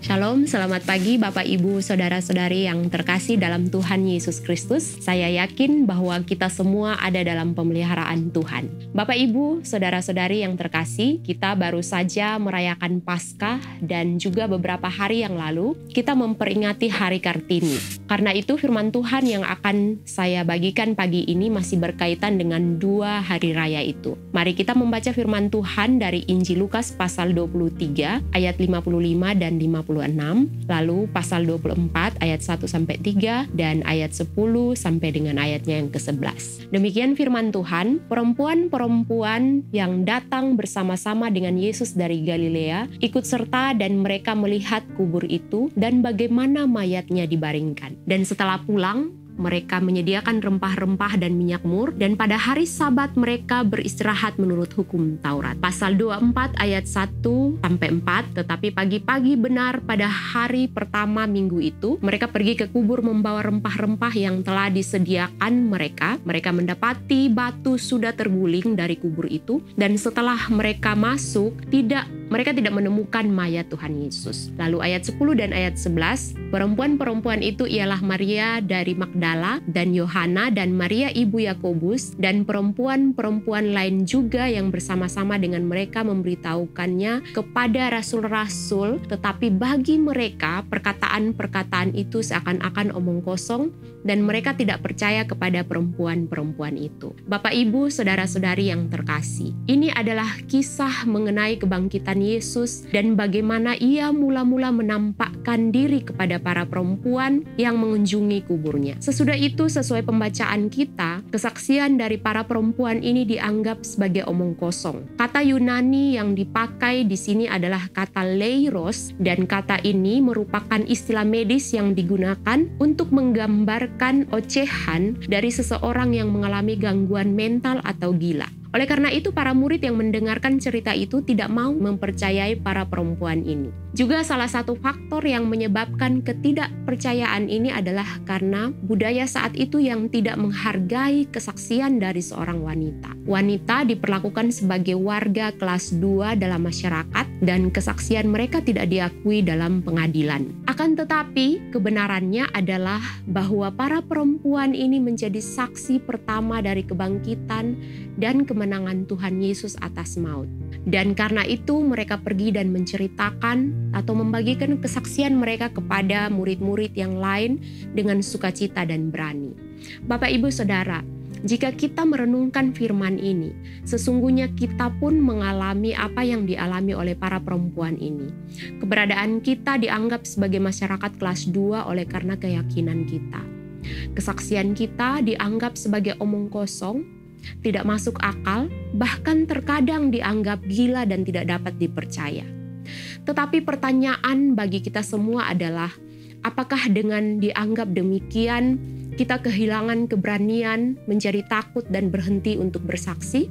Shalom, selamat pagi Bapak Ibu Saudara-saudari yang terkasih dalam Tuhan Yesus Kristus. Saya yakin bahwa kita semua ada dalam pemeliharaan Tuhan. Bapak Ibu Saudara-saudari yang terkasih, kita baru saja merayakan Paskah dan juga beberapa hari yang lalu kita memperingati Hari Kartini. Karena itu firman Tuhan yang akan saya bagikan pagi ini masih berkaitan dengan dua hari raya itu. Mari kita membaca firman Tuhan dari Injil Lukas pasal 23 ayat 55 dan 56, lalu pasal 24 ayat 1-3 dan ayat 10 sampai dengan ayatnya yang ke-11. Demikian firman Tuhan, perempuan-perempuan yang datang bersama-sama dengan Yesus dari Galilea ikut serta dan mereka melihat kubur itu dan bagaimana mayatnya dibaringkan. Dan setelah pulang, mereka menyediakan rempah-rempah dan minyak mur, dan pada hari Sabat mereka beristirahat menurut hukum Taurat. Pasal 24 ayat 1-4, tetapi pagi-pagi benar pada hari pertama minggu itu, mereka pergi ke kubur membawa rempah-rempah yang telah disediakan mereka. Mereka mendapati batu sudah terguling dari kubur itu, dan setelah mereka masuk, mereka tidak menemukan mayat Tuhan Yesus. Lalu ayat 10 dan ayat 11, perempuan-perempuan itu ialah Maria dari Magdala dan Yohana dan Maria ibu Yakobus dan perempuan-perempuan lain juga yang bersama-sama dengan mereka memberitahukannya kepada rasul-rasul, tetapi bagi mereka perkataan-perkataan itu seakan-akan omong kosong dan mereka tidak percaya kepada perempuan-perempuan itu. Bapak Ibu, saudara-saudari yang terkasih, ini adalah kisah mengenai kebangkitan Yesus dan bagaimana ia mula-mula menampakkan diri kepada para perempuan yang mengunjungi kuburnya. Sesudah itu, sesuai pembacaan kita, kesaksian dari para perempuan ini dianggap sebagai omong kosong. Kata Yunani yang dipakai di sini adalah kata leiros, dan kata ini merupakan istilah medis yang digunakan untuk menggambarkan ocehan dari seseorang yang mengalami gangguan mental atau gila. Oleh karena itu, para murid yang mendengarkan cerita itu tidak mau mempercayai para perempuan ini. Juga salah satu faktor yang menyebabkan ketidakpercayaan ini adalah karena budaya saat itu yang tidak menghargai kesaksian dari seorang wanita. Wanita diperlakukan sebagai warga kelas 2 dalam masyarakat dan kesaksian mereka tidak diakui dalam pengadilan. Akan tetapi, kebenarannya adalah bahwa para perempuan ini menjadi saksi pertama dari kebangkitan dan kemenangan Tuhan Yesus atas maut. Dan karena itu mereka pergi dan menceritakan atau membagikan kesaksian mereka kepada murid-murid yang lain dengan sukacita dan berani. Bapak, Ibu, Saudara, jika kita merenungkan firman ini, sesungguhnya kita pun mengalami apa yang dialami oleh para perempuan ini. Keberadaan kita dianggap sebagai masyarakat kelas 2 oleh karena keyakinan kita. Kesaksian kita dianggap sebagai omong kosong, tidak masuk akal, bahkan terkadang dianggap gila dan tidak dapat dipercaya. Tetapi pertanyaan bagi kita semua adalah, apakah dengan dianggap demikian, kita kehilangan keberanian, menjadi takut dan berhenti untuk bersaksi?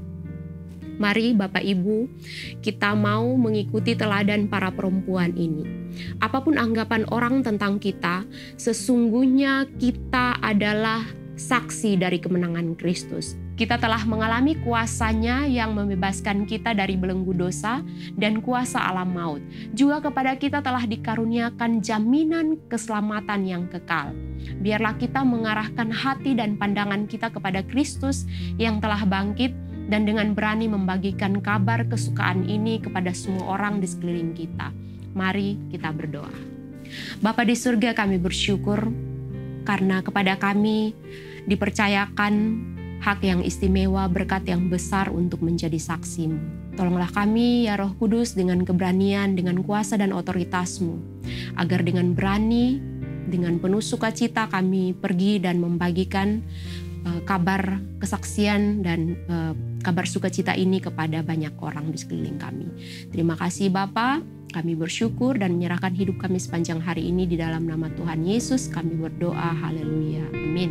Mari Bapak Ibu, kita mau mengikuti teladan para perempuan ini. Apapun anggapan orang tentang kita, sesungguhnya kita adalah saksi dari kemenangan Kristus. Kita telah mengalami kuasanya yang membebaskan kita dari belenggu dosa dan kuasa alam maut. Juga kepada kita telah dikaruniakan jaminan keselamatan yang kekal. Biarlah kita mengarahkan hati dan pandangan kita kepada Kristus yang telah bangkit dan dengan berani membagikan kabar kesukaan ini kepada semua orang di sekeliling kita. Mari kita berdoa. Bapa di surga, kami bersyukur karena kepada kami dipercayakan hak yang istimewa, berkat yang besar untuk menjadi saksi-Mu. Tolonglah kami, ya Roh Kudus, dengan keberanian, dengan kuasa dan otoritas-Mu, agar dengan berani, dengan penuh sukacita kami pergi dan membagikan kabar kesaksian dan kabar sukacita ini kepada banyak orang di sekeliling kami. Terima kasih Bapa, kami bersyukur dan menyerahkan hidup kami sepanjang hari ini di dalam nama Tuhan Yesus. Kami berdoa, haleluya, amin.